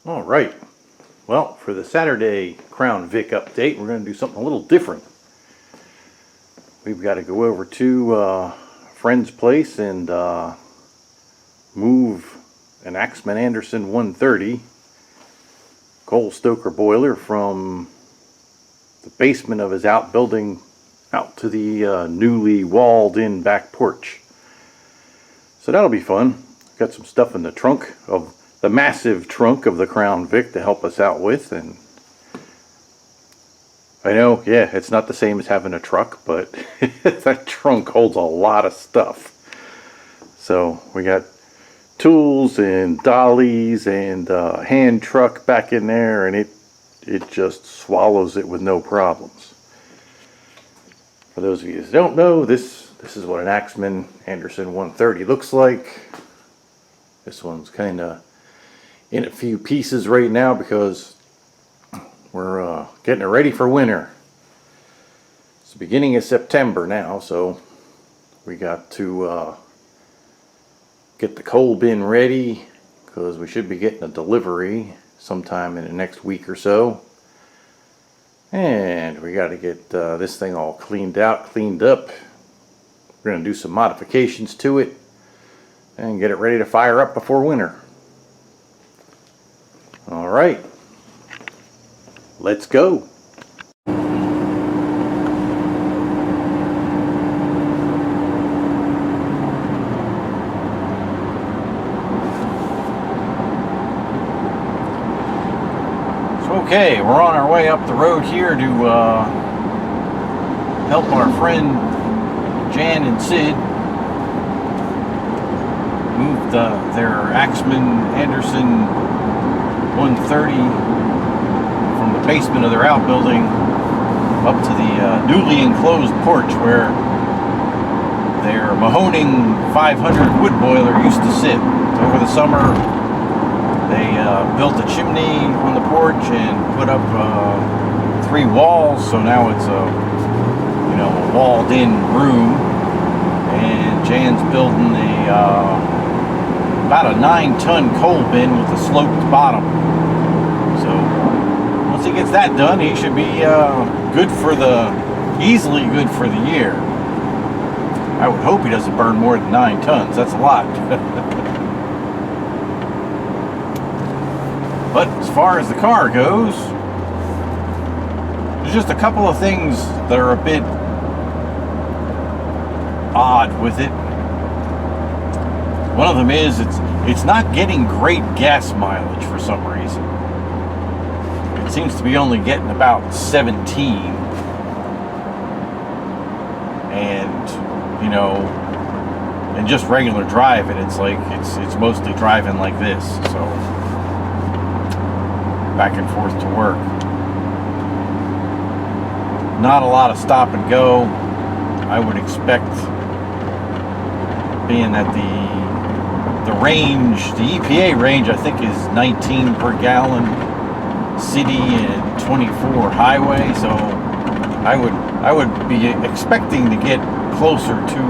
All right. Well, for the Saturday Crown Vic update, we're going to do something a little different. We've got to go over to a friend's place and move an Axman Anderson 130 coal stoker boiler from the basement of his outbuilding out to the newly walled in back porch. So that'll be fun. Got some stuff in the trunk of the massive trunk of the Crown Vic to help us out with, and I know, yeah, it's not the same as having a truck, but that trunk holds a lot of stuff. So we got tools and dollies and hand truck back in there, and it just swallows it with no problems. For those of you that don't know, this is what an Axman Anderson 130 looks like. This one's kind of in a few pieces right now because we're getting it ready for winter. It's the beginning of September now, so we got to get the coal bin ready because we should be getting a delivery sometime in the next week or so. And we got to get this thing all cleaned out, cleaned up. We're going to do some modifications to it and get it ready to fire up before winter. All right, let's go. Okay, we're on our way up the road here to help our friend Jan and Sid move their Axman Anderson 130 from the basement of their outbuilding up to the newly enclosed porch where their Mahoning 500 wood boiler used to sit. Over the summer, they built a chimney on the porch and put up 3 walls, so now it's a walled-in room. And Jan's building about a 9-ton coal bin with a sloped bottom. So once he gets that done, he should be easily good for the year. I would hope he doesn't burn more than 9 tons. That's a lot. But as far as the car goes, there's just a couple of things that are a bit odd with it. One of them is it's not getting great gas mileage for some reason. It seems to be only getting about 17. And and just regular driving, it's like it's mostly driving like this, so back and forth to work. Not a lot of stop and go. I would expect, being that the range, the EPA range, I think is 19 per gallon city and 24 highway, so I would be expecting to get closer to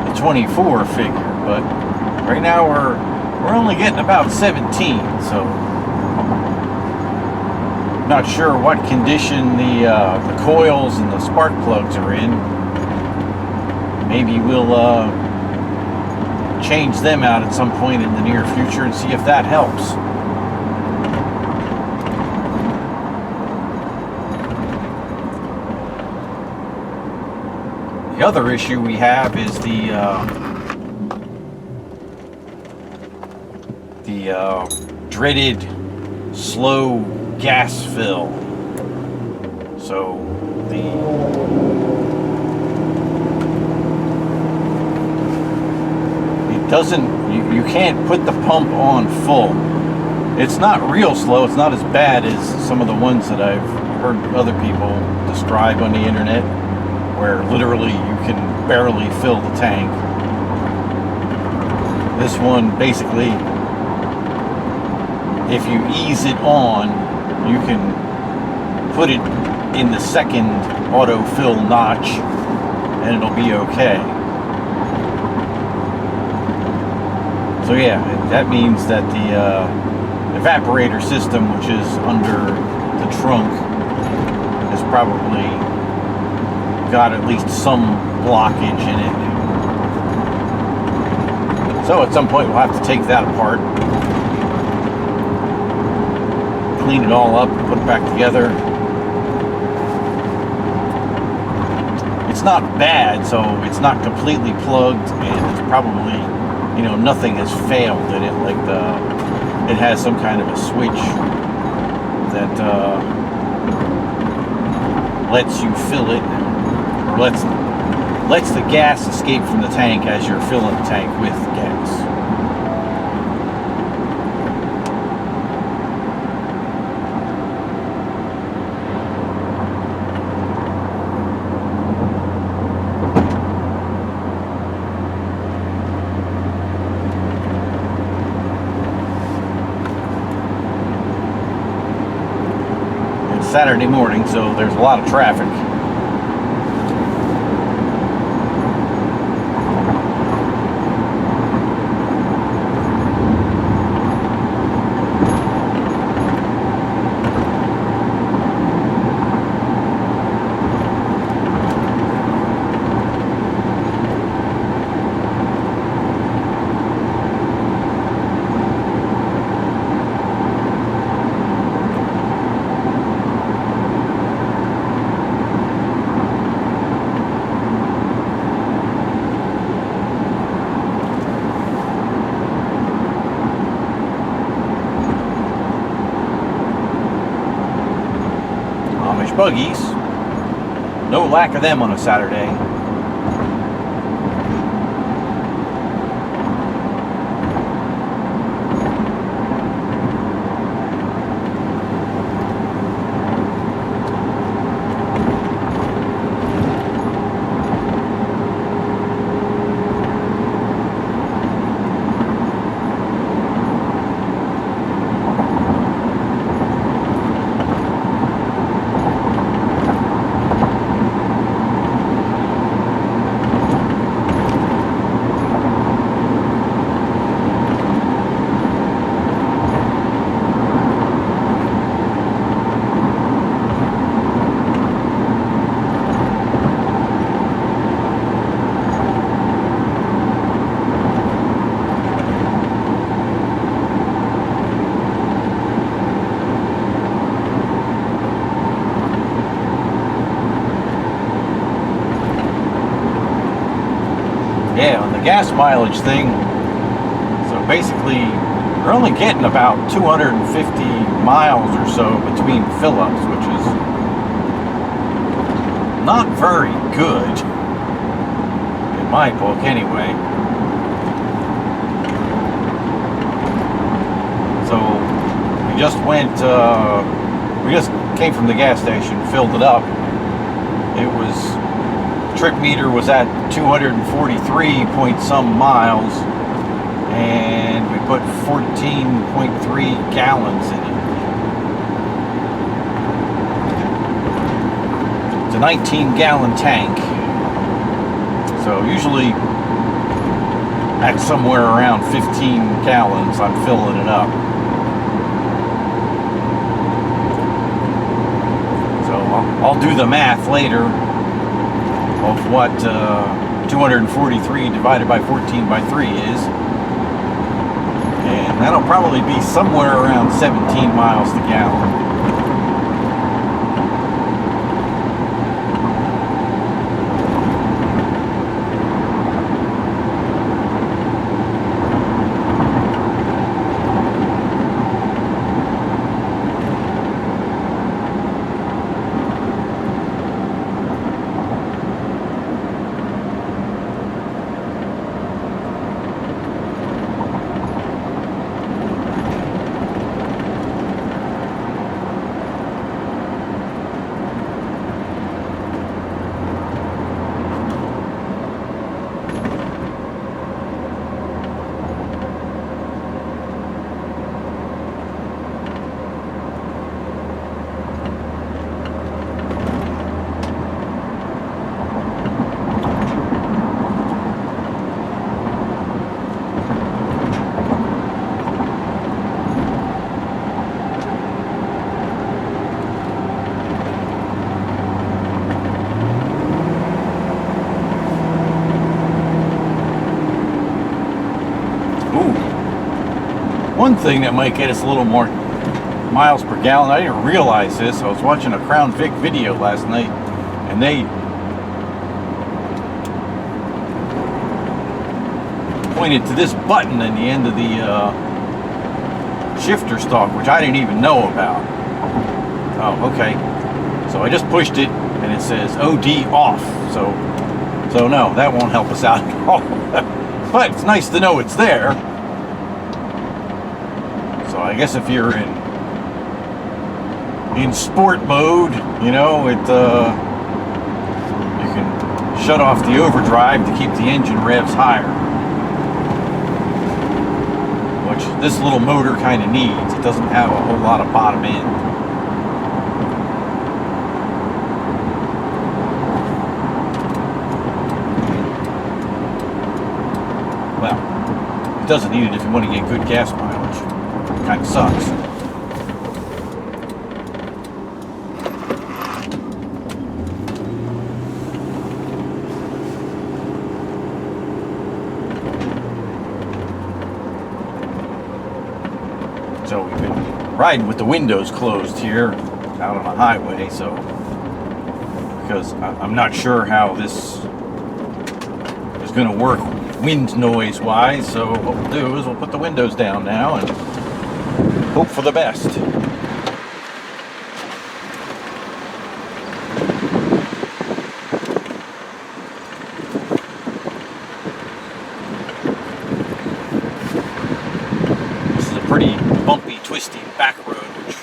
the 24 figure, but right now we're only getting about 17, so not sure what condition the coils and the spark plugs are in. Maybe we'll change them out at some point in the near future and see if that helps. The other issue we have is the dreaded slow gas fill. So you can't put the pump on full. It's not real slow. It's not as bad as some of the ones that I've heard other people describe on the internet, where literally you can barely fill the tank. This one, basically, if you ease it on, you can put it in the second autofill notch and it'll be okay. So yeah, that means that evaporator system, which is under the trunk, has probably got at least some blockage in it. So at some point we'll have to take that apart, clean it all up, put it back together. It's not bad, so it's not completely plugged, and it's probably, you know, nothing has failed in it. Like it has some kind of a switch that lets you fill it, or lets the gas escape from the tank as you're filling the tank with gas. It's Saturday morning, so there's a lot of traffic. Buggies. No lack of them on a Saturday. Yeah, on the gas mileage thing, so basically you're only getting about 250 miles or so between fill-ups, which is not very good, in my book anyway. So we just came from the gas station, filled it up. It was, trip meter was at 243 point some miles, and we put 14.3 gallons in it. It's a 19-gallon tank, so usually at somewhere around 15 gallons I'm filling it up. So I'll do the math later of what 243 divided by 14 by 3 is, and that'll probably be somewhere around 17 miles to gallon. One thing that might get us a little more miles per gallon, I didn't realize this. I was watching a Crown Vic video last night, and they pointed to this button in the end of the shifter stalk, which I didn't even know about. Oh, okay. So I just pushed it, and it says OD off. So no, that won't help us out at all. But it's nice to know it's there. So I guess if you're in sport mode, you know, you can shut off the overdrive to keep the engine revs higher, which this little motor kind of needs. It doesn't have a whole lot of bottom end. Well, it doesn't need it if you want to get good gas mileage. It kind of sucks. So we've been riding with the windows closed here out on the highway, so because I'm not sure how this is going to work wind noise wise, so what we'll do is we'll put the windows down now and hope for the best. This is a pretty bumpy, twisty back road, which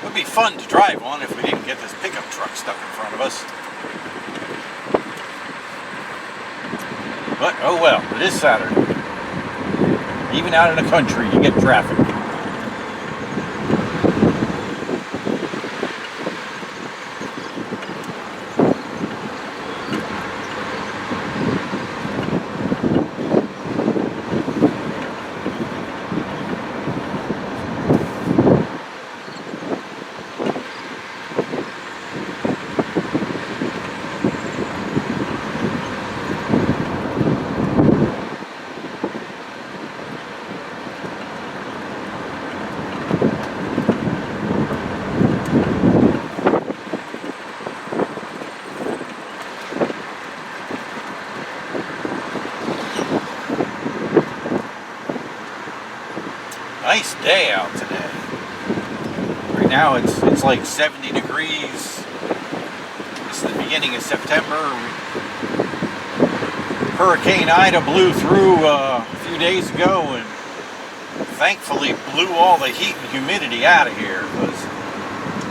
would be fun to drive on if we didn't get this pickup truck stuck in front of us. But, oh well, it is Saturday. Even out in the country, you get traffic. Nice day out today. Right now it's like 70 degrees. It's the beginning of September. Hurricane Ida blew through a few days ago and thankfully blew all the heat and humidity out of here, because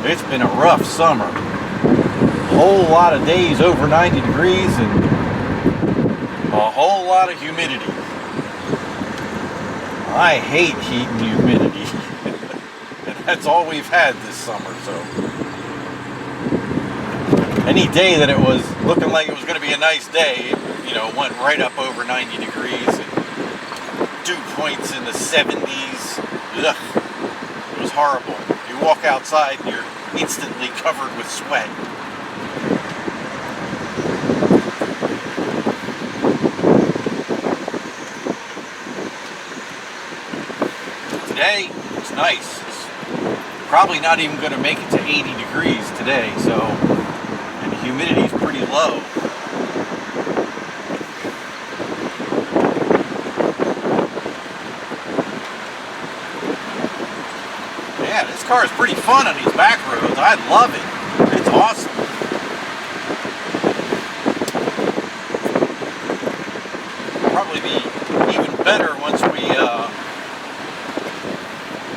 it's been a rough summer. A whole lot of days over 90 degrees and a whole lot of humidity. I hate heat and humidity. And that's all we've had this summer, so any day that it was looking like it was going to be a nice day, it, you know, went right up over 90 degrees and dew points in the 70s. Ugh, it was horrible. You walk outside and you're instantly covered with sweat. Today, it's nice. It's probably not even going to make it to 80 degrees today, so, and the humidity is pretty low. Yeah, this car is pretty fun on these back roads. I love it. It's awesome. Probably be even better once we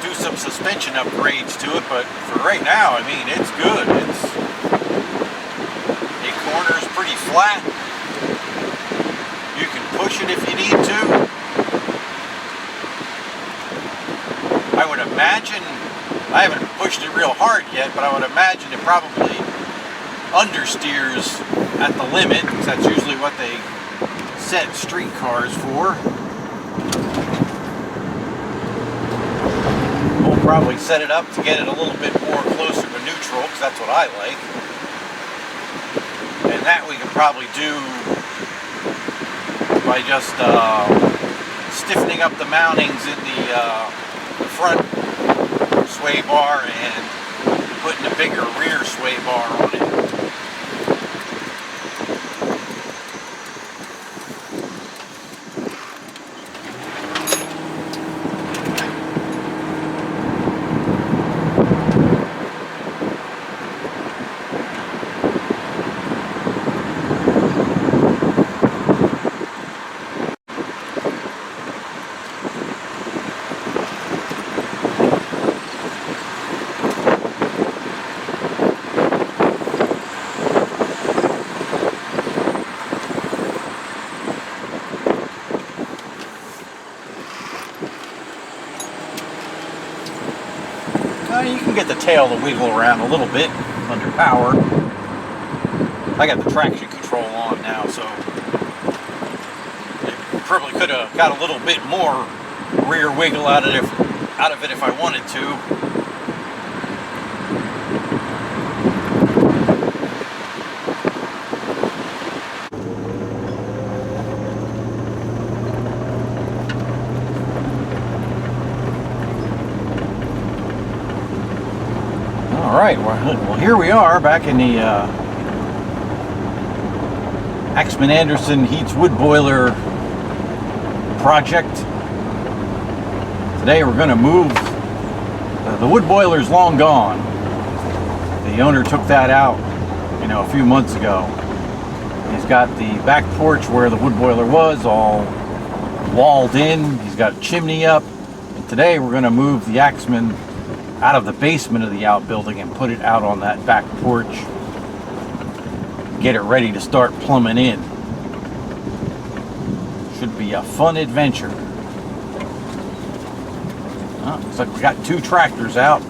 do some suspension upgrades to it, but for right now, I mean, it's good. It corners pretty flat. You can push it if you need to. I would imagine, I haven't pushed it real hard yet, but I would imagine it probably understeers at the limit, because that's usually what they set street cars for. We'll probably set it up to get it a little bit more closer to neutral, because that's what I like. And that we can probably do by just stiffening up the mountings in the front sway bar and putting a bigger rear sway bar on it. You can get the tail to wiggle around a little bit under power. I got the traction control on now, so I probably could have got a little bit more rear wiggle out of it if I wanted to. Alright, well here we are back in the Axman Anderson Heats wood boiler project. Today we're going to move, the wood boiler's long gone. The owner took that out, a few months ago. He's got the back porch where the wood boiler was all walled in. He's got a chimney up. And today we're going to move the Axman out of the basement of the outbuilding and put it out on that back porch. Get it ready to start plumbing in. Should be a fun adventure. Looks like we got 2 tractors out.